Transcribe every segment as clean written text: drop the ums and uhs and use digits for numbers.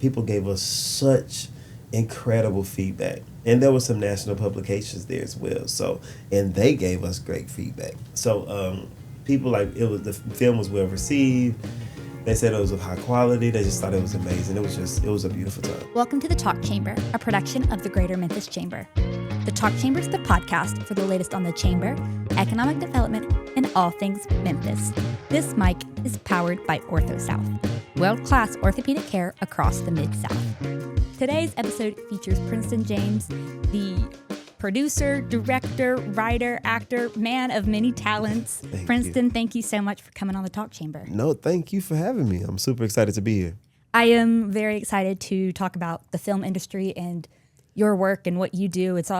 people gave us such incredible feedback. And there were some national publications there as well. So, and they gave us great feedback. So, people the film was well received. They said it was of high quality. They just thought it was amazing. It was a beautiful time. Welcome to The Talk Chamber, a production of the Greater Memphis Chamber. The Talk Chamber is the podcast for the latest on the Chamber, economic development, and all things Memphis. This mic is powered by OrthoSouth, world-class orthopedic care across the Mid-South. Today's episode features Princeton James, the producer, director, writer, actor, man of many talents. Princeton, thank you so much for coming on The Talk Chamber. No, thank you for having me. I'm super excited to be here. I am very excited to talk about the film industry and your work and what you do. It's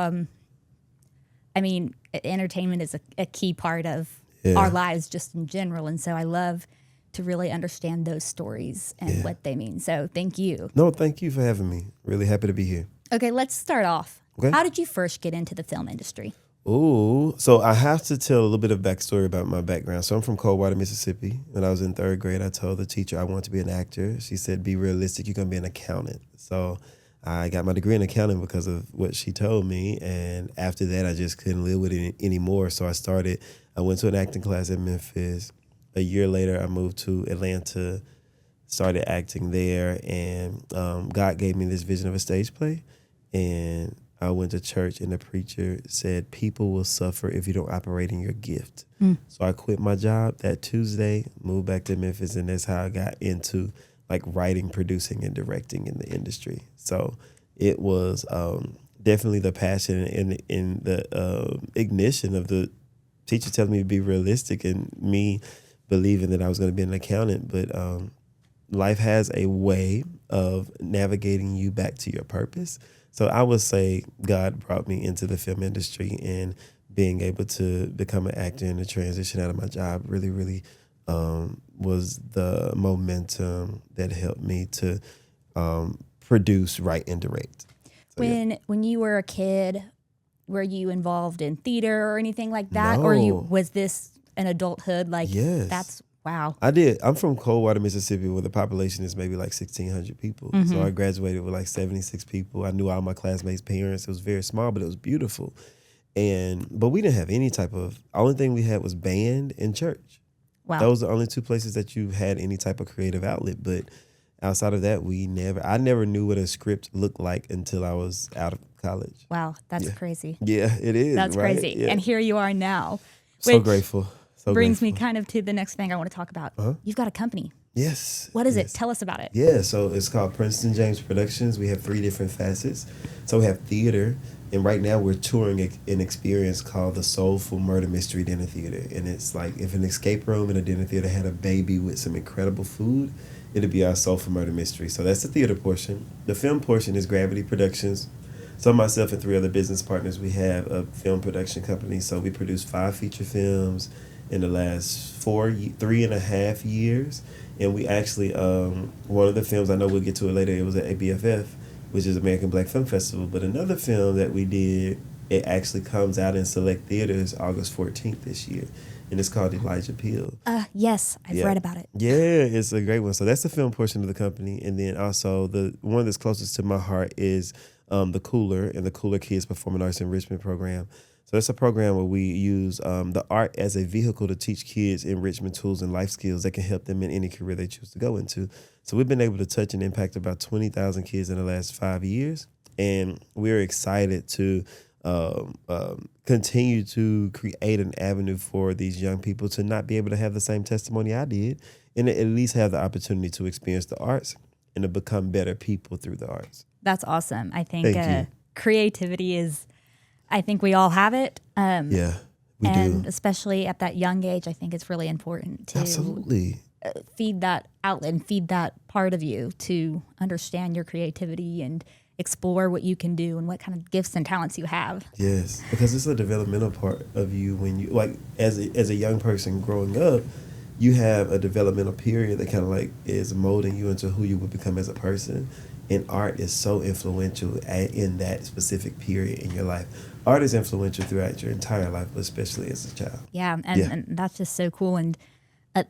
entertainment is a key part of our lives just in general, and so I love to really understand those stories and what they mean. So thank you. No, thank you for having me. Really happy to be here. Okay, let's start off. Okay. How did you first get into the film industry? So I have to tell a little bit of backstory about my background. So I'm from Coldwater, Mississippi. When I was in third grade, I told the teacher I wanted to be an actor. She said, be realistic, you're going to be an accountant. So I got my degree in accounting because of what she told me. And after that, I just couldn't live with it anymore. So I went to an acting class in Memphis. A year later, I moved to Atlanta, started acting there. And God gave me this vision of a stage play. And I went to church and the preacher said, people will suffer if you don't operate in your gift. So I quit my job that Tuesday, moved back to Memphis, and that's how I got into like writing, producing, and directing in the industry. So it was definitely the passion and in the ignition of the teacher telling me to be realistic and me believing that I was going to be an accountant. But life has a way of navigating you back to your purpose. So I would say God brought me into the film industry, and being able to become an actor and the transition out of my job really was the momentum that helped me to produce, write, and direct. So, When you were a kid, were you involved in theater or anything like that? No. Or was this an adulthood? Yes. Wow. I did. I'm from Coldwater, Mississippi, where the population is maybe like 1,600 people. Mm-hmm. So I graduated with like 76 people. I knew all my classmates' parents. It was very small, but it was beautiful. But we didn't have any type of, only thing we had was band and church. Wow. Those are the only two places that you had any type of creative outlet. But outside of that, I never knew what a script looked like until I was out of college. Wow, that's crazy. Yeah, it is. That's right? crazy. Yeah. And here you are now. So grateful. Brings me kind of to the next thing I want to talk about. You've got a company. Yes. What is it? Tell us about it. Yeah, so it's called Princeton James Productions. We have 3 different facets. So we have theater, and right now we're touring an experience called the Soulful Murder Mystery Dinner Theater. And it's like if an escape room in a dinner theater had a baby with some incredible food, it'd be our Soulful Murder Mystery. So that's the theater portion. The film portion is Gravity Productions. So myself and 3 other business partners, we have a film production company. So we produce 5 feature films in the last 3.5 years. And we actually, one of the films, I know we'll get to it later, it was at ABFF, which is American Black Film Festival. But another film that we did, it actually comes out in select theaters August 14th this year. And it's called Elijah Peel. Yes, I've read about it. Yeah, it's a great one. So that's the film portion of the company. And then also the one that's closest to my heart is the Cooler and the Cooler Kids Performing Arts Enrichment Program. So it's a program where we use the art as a vehicle to teach kids enrichment tools and life skills that can help them in any career they choose to go into. So we've been able to touch and impact about 20,000 kids in the last 5 years. And we're excited to continue to create an avenue for these young people to not be able to have the same testimony I did, and at least have the opportunity to experience the arts and to become better people through the arts. That's awesome. I think creativity is, I think we all have it. Yeah, we and do. Especially at that young age, I think it's really important to Absolutely feed that outlet and feed that part of you to understand your creativity and explore what you can do and what kind of gifts and talents you have. Yes, because it's a developmental part of you when you, like, as a young person growing up, you have a developmental period that kind of like is molding you into who you would become as a person. And art is so influential in that specific period in your life. Art is influential throughout your entire life, but especially as a child. Yeah, and that's just so cool. And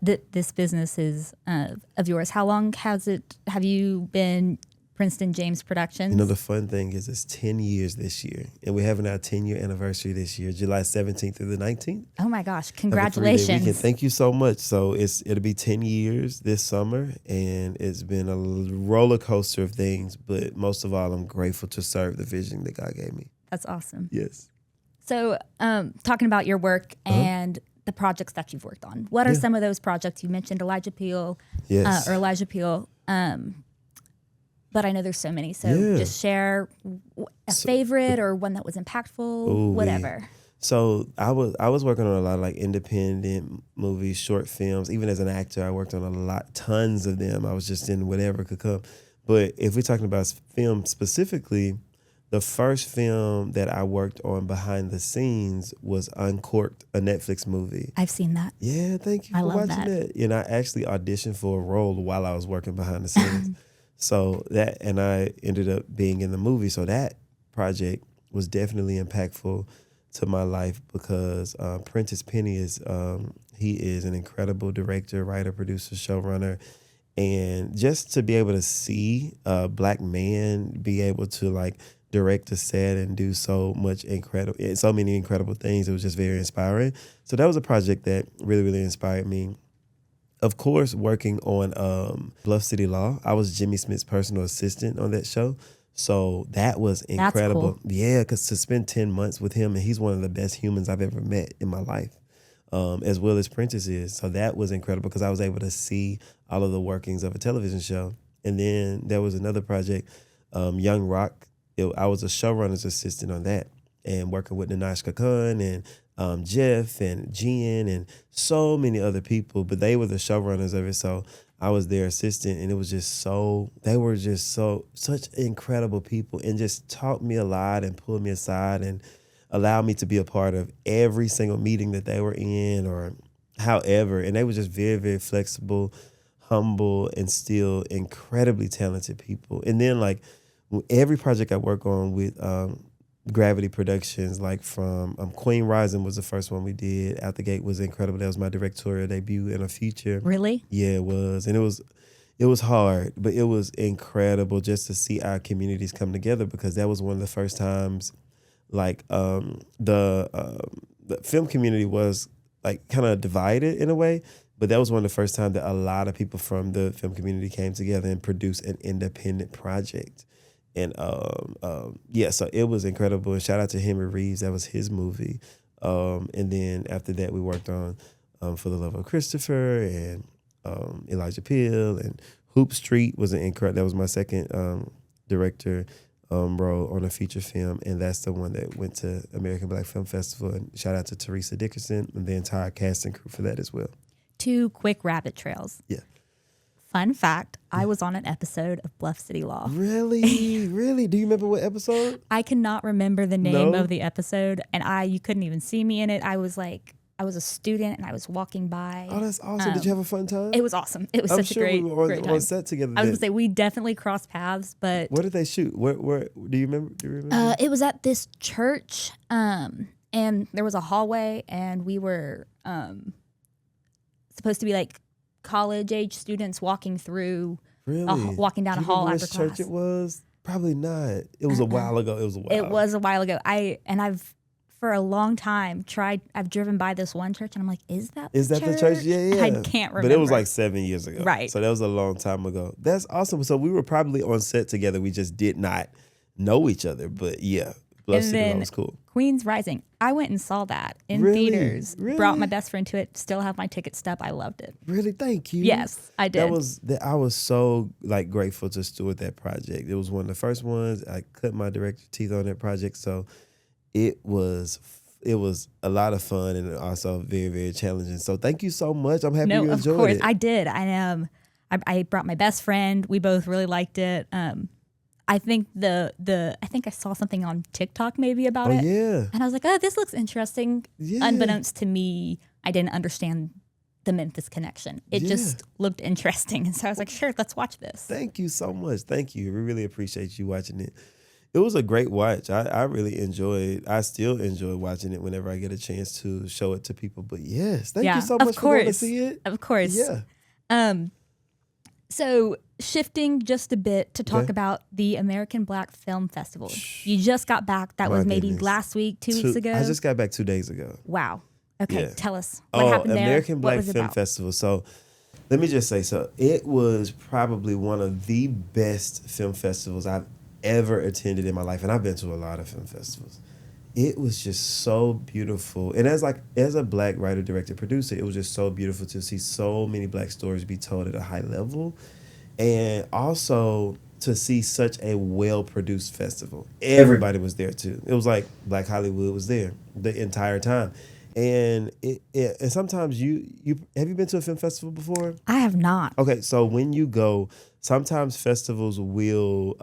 this business is of yours. How long have you been Princeton James Productions. You know, the fun thing is it's 10 years this year, and we're having our 10-year anniversary this year, July 17th through the 19th. Oh my gosh, Have a 3-day congratulations. weekend. Thank you so much. So it'll be 10 years this summer, and it's been a roller coaster of things, but most of all, I'm grateful to serve the vision that God gave me. That's awesome. Yes. So talking about your work and the projects that you've worked on, what are some of those projects? You mentioned Elijah Peel, Yes. Elijah Peel, but I know there's so many. So just share a favorite or one that was impactful, whatever. So I was working on a lot of like independent movies, short films. Even as an actor, I worked on tons of them. I was just in whatever could come. But if we're talking about film specifically, the first film that I worked on behind the scenes was Uncorked, a Netflix movie. I've seen that. Yeah, thank you I for love watching that. And I actually auditioned for a role while I was working behind the scenes. And I ended up being in the movie. So that project was definitely impactful to my life because Prentice Penny he is an incredible director, writer, producer, showrunner. And just to be able to see a Black man be able to like direct a set and do so many incredible things, it was just very inspiring. So that was a project that really, really inspired me. Of course, working on Bluff City Law, I was Jimmy Smith's personal assistant on that show. So that was incredible. That's cool. Yeah, because to spend 10 months with him, and he's one of the best humans I've ever met in my life, as well as Prentice is. So that was incredible because I was able to see all of the workings of a television show. And then there was another project, Young Rock. I was a showrunner's assistant on that and working with Nanashka Khan and Jeff and Jen and so many other people, but they were the showrunners of it. So I was their assistant, and it was they were such incredible people and just taught me a lot and pulled me aside and allowed me to be a part of every single meeting that they were in or however. And they were just very, very flexible, humble, and still incredibly talented people. And then like every project I work on with Gravity Productions, like from Queen Rising was the first one we did. Out the Gate was incredible. That was my directorial debut in a feature. Really? Yeah, it was. And it was hard, but it was incredible just to see our communities come together because that was one of the first times like the film community was like kind of divided in a way, but that was one of the first times that a lot of people from the film community came together and produced an independent project. And so it was incredible. And shout out to Henry Reeves, that was his movie. And then after that, we worked on For the Love of Christopher and Elijah Peel, and Hoop Street was that was my second director role on a feature film, and that's the one that went to American Black Film Festival. And shout out to Teresa Dickerson and the entire cast and crew for that as well. 2 quick rabbit trails. Yeah. Fun fact, I was on an episode of Bluff City Law. Really? Really? Do you remember what episode? I cannot remember the name of the episode, and you couldn't even see me in it. I was a student, and I was walking by. Oh, that's awesome. Did you have a fun time? It was awesome. It was I'm such sure a great, we were great on time. set together. I was going to say, we definitely crossed paths, but... Where did they shoot? Where do you remember? It was at this church, and there was a hallway, and we were supposed to be like college-age students walking through, walking down a hall after class. Which church it was? Probably not. It was a while ago. It was a while ago. I've for a long time I've driven by this one church, and I'm like, is that the church? Yeah. I can't remember. But it was like 7 years ago. Right. So that was a long time ago. That's awesome. So we were probably on set together. We just did not know each other. But yeah, Bluff City Law was cool. Queen's Rising. I went and saw that in theaters. Really? Brought my best friend to it. Still have my ticket stub. I loved it. Really? Thank you. Yes, I did. I was so like grateful to steward that project. It was one of the first ones. I cut my director teeth on that project. So it was a lot of fun and also very, very challenging. So thank you so much. I'm happy you enjoyed it. No, of course. I did. I brought my best friend. We both really liked it. I think I think I saw something on TikTok maybe about it. Yeah. And I was like, oh, this looks interesting. Yeah. Unbeknownst to me, I didn't understand the Memphis connection. It just looked interesting. And so I was like, sure, let's watch this. Thank you so much. Thank you. We really appreciate you watching it. It was a great watch. I really I still enjoy watching it whenever I get a chance to show it to people. But yes, thank you so much for going to see it. Of course. Yeah. So shifting just a bit to talk Okay. about the American Black Film Festival. You just got back. That My was maybe goodness. last week, 2 weeks ago. I just got back 2 days ago. Wow. Okay, Yeah. tell us what happened there. American What Black was it Film about? Festival. So let me just say, so it was probably one of the best film festivals I've ever attended in my life. And I've been to a lot of film festivals. It was just so beautiful. And as a Black writer, director, producer, it was just so beautiful to see so many Black stories be told at a high level. And also to see such a well-produced festival. Everybody was there too. It was like Black Hollywood was there the entire time. And and sometimes you have you been to a film festival before? I have not. Okay, so when you go, sometimes festivals will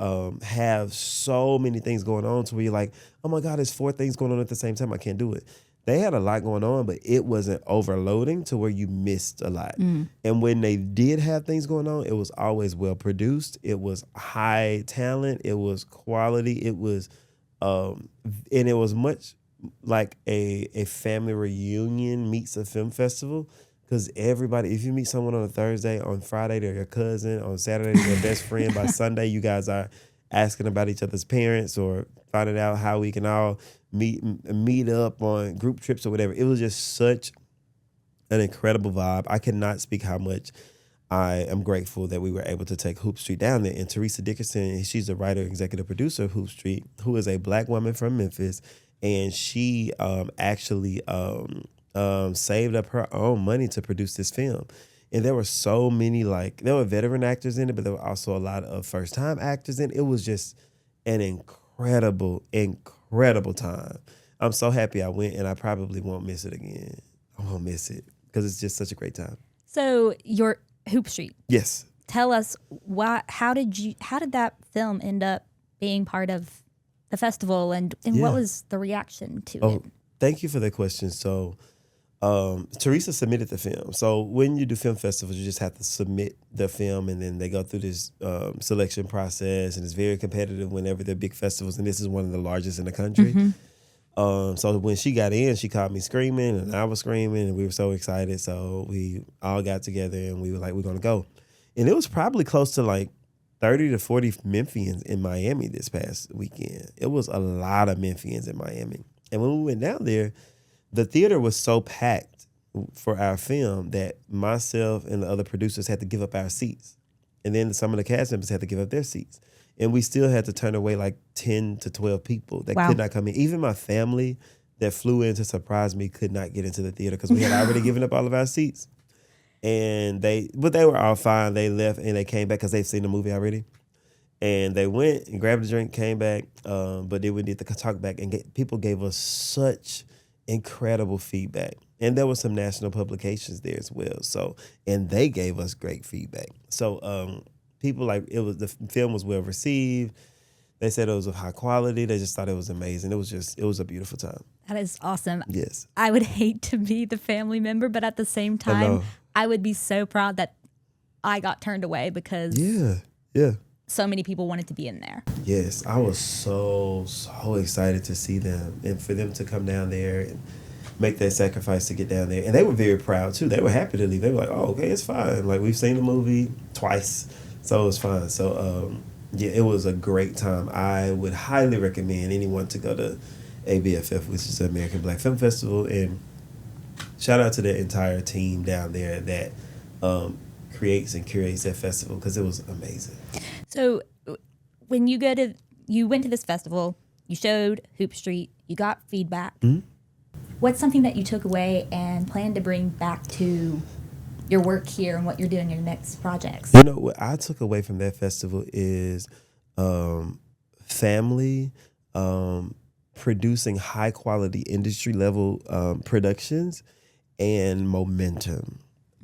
have so many things going on to where you're like, oh my God, there's 4 things going on at the same time. I can't do it. They had a lot going on, but it wasn't overloading to where you missed a lot. And when they did have things going on, it was always well produced. It was high talent. It was quality. It was, and it was much like a family reunion meets a film festival. Because everybody, if you meet someone on a Thursday, on Friday they're your cousin, on Saturday they're your best friend, by Sunday you guys are asking about each other's parents or finding out how we can all meet up on group trips or whatever. It was just such an incredible vibe. I cannot speak how much I am grateful that we were able to take Hoop Street down there. And Teresa Dickerson, she's the writer, executive producer of Hoop Street, who is a Black woman from Memphis. And she actually saved up her own money to produce this film. And there were so many, there were veteran actors in it, but there were also a lot of first-time actors in it. It was just an incredible time. I'm so happy I went, and I probably won't miss it again. I won't miss it because it's just such a great time. So your Hoop Street. Yes. Tell us how did that film end up being part of the festival, and what was the reaction to it? Thank you for that question. So Teresa submitted the film. So when you do film festivals, you just have to submit the film, and then they go through this selection process, and it's very competitive whenever they're big festivals, and this is one of the largest in the country. So when she got in, she called me screaming, and I was screaming, and we were so excited. So we all got together, and we were like, we're going to go. And it was probably close to 30 to 40 Memphians in Miami this past weekend. It was a lot of Memphians in Miami. And when we went down there, the theater was so packed for our film that myself and the other producers had to give up our seats. And then some of the cast members had to give up their seats. And we still had to turn away 10 to 12 people that could not come in. Even my family that flew in to surprise me could not get into the theater because we had already given up all of our seats. And they were all fine. They left and they came back because they've seen the movie already. And they went and grabbed a drink, came back, but then we did the talk back, and people gave us such incredible feedback. And there were some national publications there as well. So, and they gave us great feedback. So people the film was well received. They said it was of high quality. They just thought it was amazing. It was a beautiful time. That is awesome. Yes. I would hate to be the family member, but at the same time, I would be so proud that I got turned away because so many people wanted to be in there. Yes, I was so excited to see them and for them to come down there and make that sacrifice to get down there. And they were very proud too. They were happy to leave. They were like, oh, okay, it's fine. We've seen the movie twice, so it was fine. So it was a great time. I would highly recommend anyone to go to ABFF, which is the American Black Film Festival, and shout out to the entire team down there that creates and curates that festival because it was amazing. So when you went to this festival, you showed Hoop Street, you got feedback. Mm-hmm. What's something that you took away and plan to bring back to your work here and what you're doing in your next projects? What I took away from that festival is family, producing high quality industry level productions, and momentum.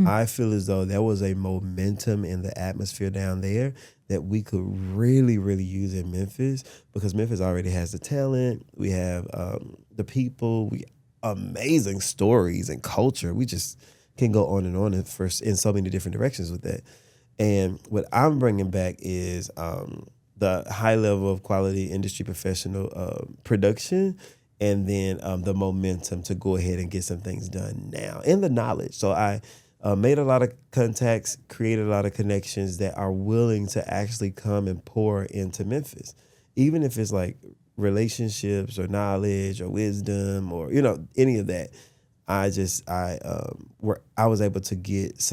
I feel as though there was a momentum in the atmosphere down there that we could really, really use in Memphis because Memphis already has the talent. We have the people, amazing stories and culture. We just can go on and on in so many different directions with that. And what I'm bringing back is the high level of quality industry professional production, and then the momentum to go ahead and get some things done now, and the knowledge. So I made a lot of contacts, created a lot of connections that are willing to actually come and pour into Memphis, even if it's like relationships or knowledge or wisdom or any of that. I was able to get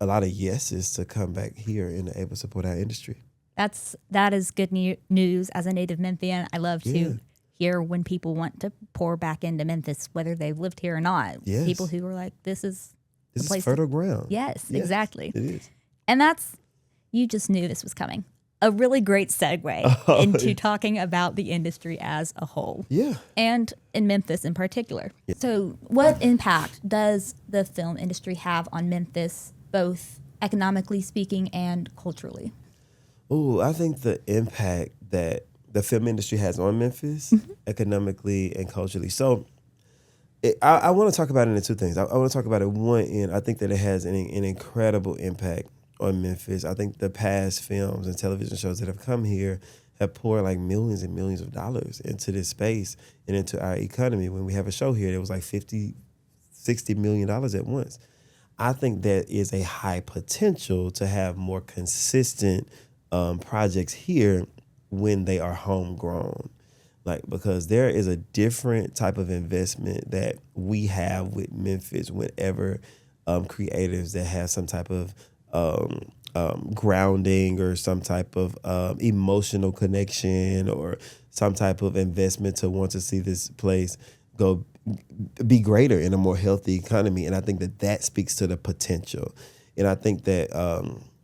a lot of yeses to come back here and able to support our industry. That is good news as a native Memphian. I love to hear when people want to pour back into Memphis, whether they've lived here or not. Yes. People who are like, this is fertile ground. Yes, exactly. It is. And you just knew this was coming. A really great segue into talking about the industry as a whole. Yeah. And in Memphis in particular. Yeah. So what impact does the film industry have on Memphis, both economically speaking and culturally? Oh, I think the impact that the film industry has on Memphis, economically and culturally. So I want to talk about it in two things. I want to talk about it one end. I think that it has an incredible impact on Memphis. I think the past films and television shows that have come here have poured like millions and millions of dollars into this space and into our economy. When we have a show here, it was like $50, $60 million at once. I think that is a high potential to have more consistent projects here when they are homegrown. Because there is a different type of investment that we have with Memphis whenever creatives that have some type of grounding or some type of emotional connection or some type of investment to want to see this place be greater in a more healthy economy. And I think that speaks to the potential. And I think that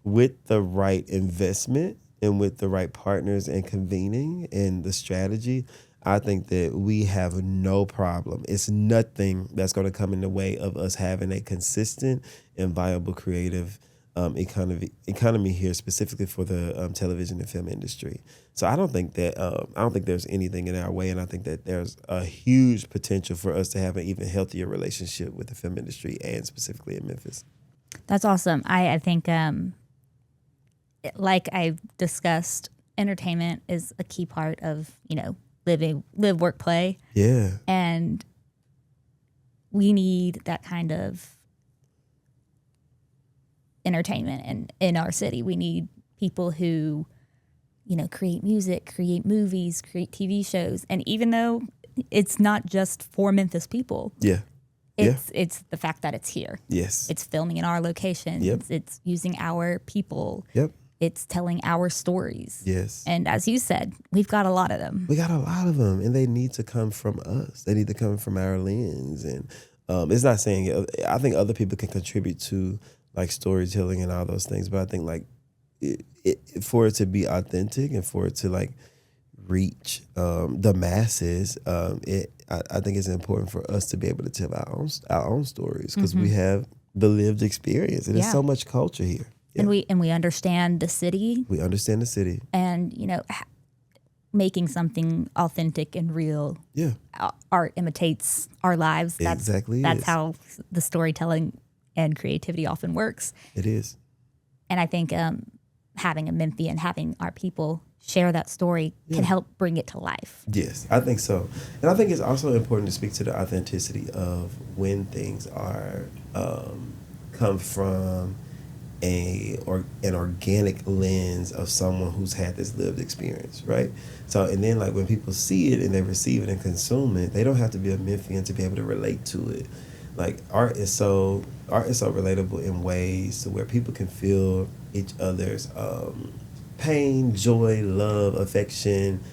with the right investment and with the right partners and convening and the strategy, I think that we have no problem. It's nothing that's going to come in the way of us having a consistent and viable creative economy here, specifically for the television and film industry. So I don't think there's anything in our way, and I think that there's a huge potential for us to have an even healthier relationship with the film industry and specifically in Memphis. That's awesome. I think, like I discussed, entertainment is a key part of, live, work, play. Yeah. And we need that kind of entertainment in our city. We need people who, create music, create movies, create TV shows. And even though it's not just for Memphis people. Yeah. It's the fact that it's here. Yes. It's filming in our locations. Yep. It's using our people. Yep. It's telling our stories. Yes. And as you said, we've got a lot of them. We got a lot of them, and they need to come from us. They need to come from our lens. And it's not saying, I think other people can contribute to like storytelling and all those things, but I think like for it to be authentic and for it to like reach the masses, I think it's important for us to be able to tell our own stories because we have the lived experience, and there's so much culture here. Yeah. And we understand the city. We understand the city. And, making something authentic and real. Yeah. Art imitates our lives. That's how the storytelling and creativity often works. It is. And I think having a Memphian, having our people share that story can help bring it to life. Yes, I think so. And I think it's also important to speak to the authenticity of when things are come from an organic lens of someone who's had this lived experience, right? So, and then like when people see it and they receive it and consume it, they don't have to be a Memphian to be able to relate to it. Like art is so relatable in ways to where people can feel each other's pain, joy, love, affection,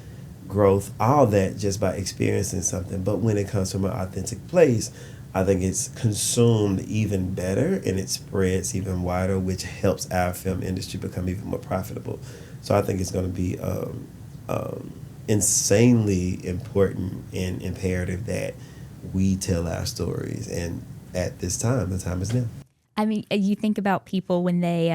growth, all that just by experiencing something. But when it comes from an authentic place, I think it's consumed even better and it spreads even wider, which helps our film industry become even more profitable. So I think it's going to be insanely important and imperative that we tell our stories. And at this time, the time is now. I mean, you think about people when they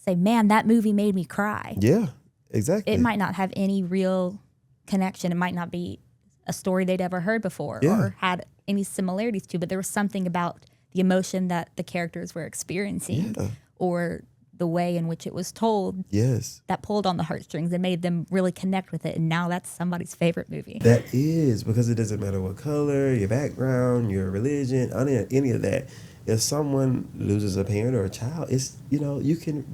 say, man, that movie made me cry. Yeah, exactly. It might not have any real connection. It might not be a story they'd ever heard before or had any similarities to, but there was something about the emotion that the characters were experiencing or the way in which it was told that pulled on the heartstrings and made them really connect with it. And now that's somebody's favorite movie. That is, because it doesn't matter what color, your background, your religion, any of that. if someone loses a parent or a child, it's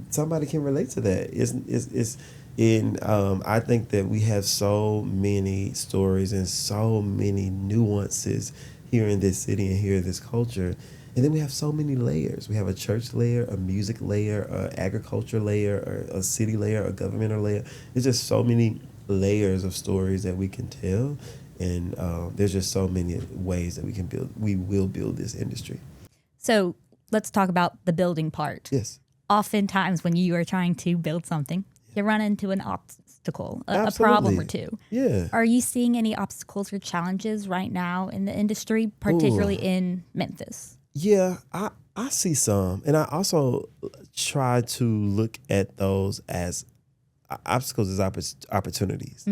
somebody can relate to that. It's in I think that we have so many stories and so many nuances here in this city and here in this culture. And then we have so many layers. We have a church layer, a music layer, a agriculture layer, or a city layer, a governmental layer. There's just so many layers of stories that we can tell, and there's just so many ways that we will build this industry. So let's talk about the building part. Yes. Oftentimes when you are trying to build something, you run into an obstacle, a Absolutely. problem or two. Yeah. Are you seeing any obstacles or challenges right now in the industry, particularly in Memphis? Yeah, I see some, and I also try to look at those as obstacles as opportunities.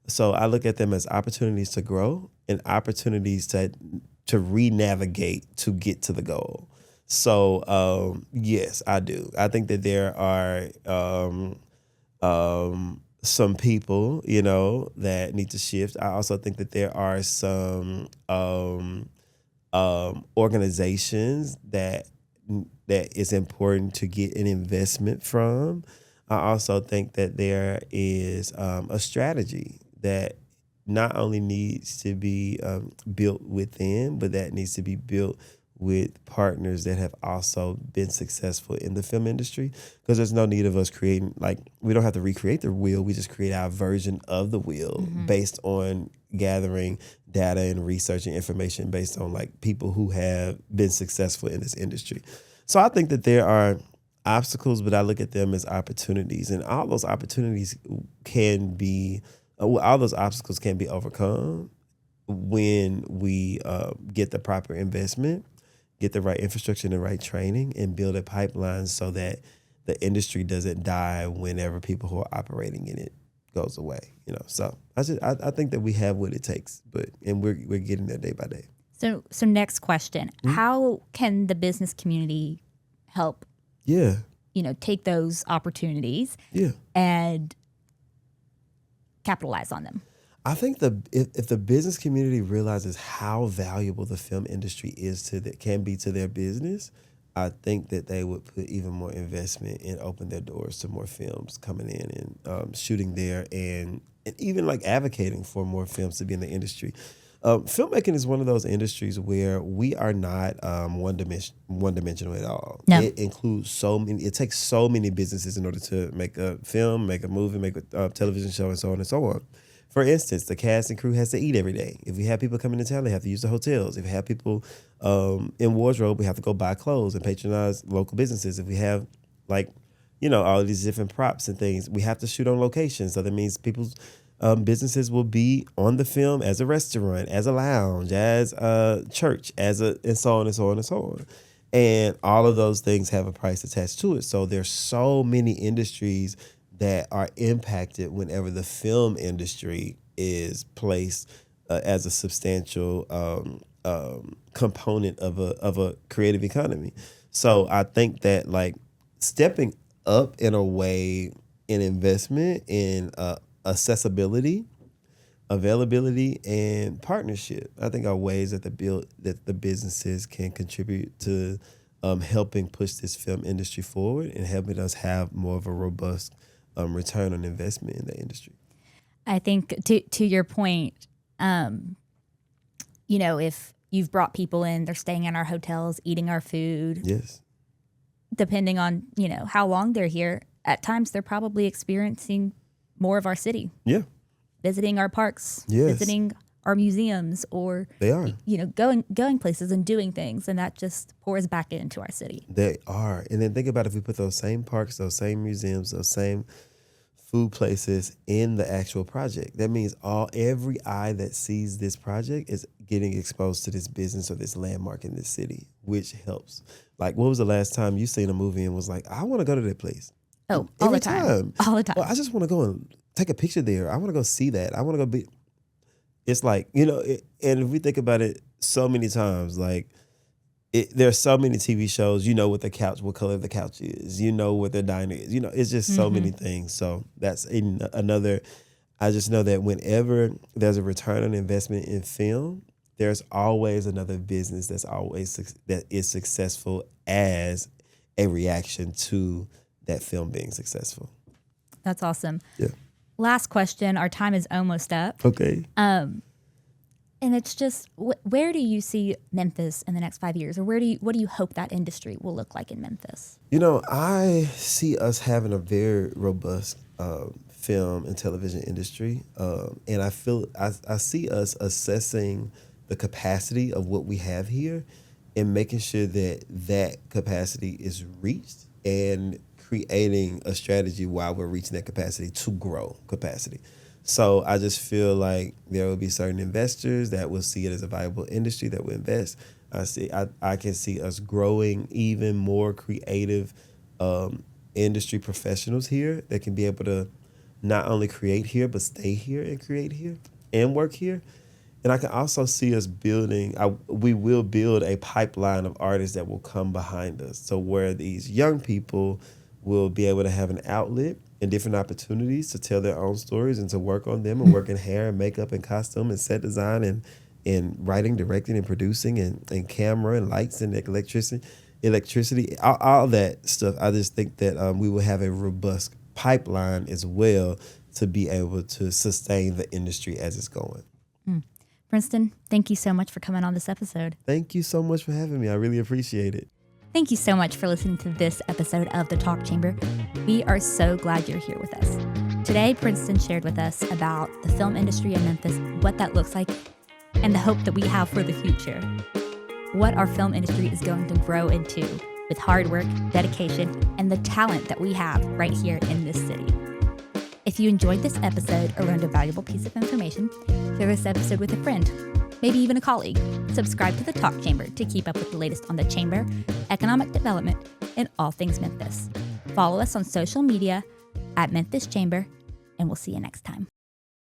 So I look at them as opportunities to grow and opportunities to re-navigate to get to the goal. So yes, I do. I think that there are some people, that need to shift. I also think that there are some organizations that is important to get an investment from. I also think that there is a strategy that not only needs to be built within, but that needs to be built with partners that have also been successful in the film industry. Because there's no need of us creating, we don't have to recreate the wheel. We just create our version of the wheel based on gathering data and research and information based on people who have been successful in this industry. So I think that there are obstacles, but I look at them as opportunities, and all those opportunities all those obstacles can be overcome when we get the proper investment, get the right infrastructure and the right training, and build a pipeline so that the industry doesn't die whenever people who are operating in it goes away. So I think that we have what it takes, and we're getting there day by day. So next question: how can the business community help? Yeah. Take those opportunities. Yeah. And capitalize on them. I think if the business community realizes how valuable the film industry can be to their business, I think that they would put even more investment and open their doors to more films coming in and shooting there, and even advocating for more films to be in the industry. Filmmaking is one of those industries where we are not one-dimensional at all. No. It includes so many. It takes so many businesses in order to make a film, make a movie, make a television show, and so on and so on. For instance, the cast and crew has to eat every day. If we have people coming to town, they have to use the hotels. If we have people in wardrobe, we have to go buy clothes and patronize local businesses. If we have all of these different props and things, we have to shoot on location. So that means people's businesses will be on the film as a restaurant, as a lounge, as a church, and so on and so on and so on. And all of those things have a price attached to it. So there's so many industries that are impacted whenever the film industry is placed as a substantial component of a creative economy. So I think that stepping up in a way in investment in accessibility, availability, and partnership, I think are ways that the businesses can contribute to helping push this film industry forward and helping us have more of a robust return on investment in the industry. I think to your point, if you've brought people in, they're staying in our hotels, eating our food. Yes. Depending on, how long they're here, at times they're probably experiencing more of our city. Yeah. Visiting our parks, yes. visiting our museums, or they are, going places and doing things, and that just pours back into our city. They are. And then think about if we put those same parks, those same museums, those same food places in the actual project. That means every eye that sees this project is getting exposed to this business or this landmark in this city, which helps. What was the last time you seen a movie and was like, I want to go to that place? Oh, all the time. All the time. Well, I just want to go and take a picture there. I want to go see that. I want to go be. It's and if we think about it so many times, there are so many TV shows, what color the couch is, what the diner is, it's just so many things. So that's another, I just know that whenever there's a return on investment in film, there's always another business that is successful as a reaction to that film being successful. That's awesome. Yeah. Last question. Our time is almost up. Okay. And it's just, where do you see Memphis in the next 5 years? Or what do you hope that industry will look like in Memphis? I see us having a very robust film and television industry. And I see us assessing the capacity of what we have here and making sure that capacity is reached and creating a strategy while we're reaching that capacity to grow capacity. So I just feel like there will be certain investors that will see it as a viable industry that will invest. I can see us growing even more creative industry professionals here that can be able to not only create here, but stay here and create here and work here. And I can also see us we will build a pipeline of artists that will come behind us. So where these young people will be able to have an outlet and different opportunities to tell their own stories and to work on them and work in hair and makeup and costume and set design and writing, directing, and producing and camera and lights and electricity, all that stuff. I just think that we will have a robust pipeline as well to be able to sustain the industry as it's going. Princeton, thank you so much for coming on this episode. Thank you so much for having me. I really appreciate it. Thank you so much for listening to this episode of The Talk Chamber. We are so glad you're here with us. Today, Princeton shared with us about the film industry in Memphis, what that looks like, and the hope that we have for the future. What our film industry is going to grow into with hard work, dedication, and the talent that we have right here in this city. If you enjoyed this episode or learned a valuable piece of information, share this episode with a friend, maybe even a colleague. Subscribe to the Talk Chamber to keep up with the latest on the chamber, economic development, and all things Memphis. Follow us on social media at Memphis Chamber, and we'll see you next time.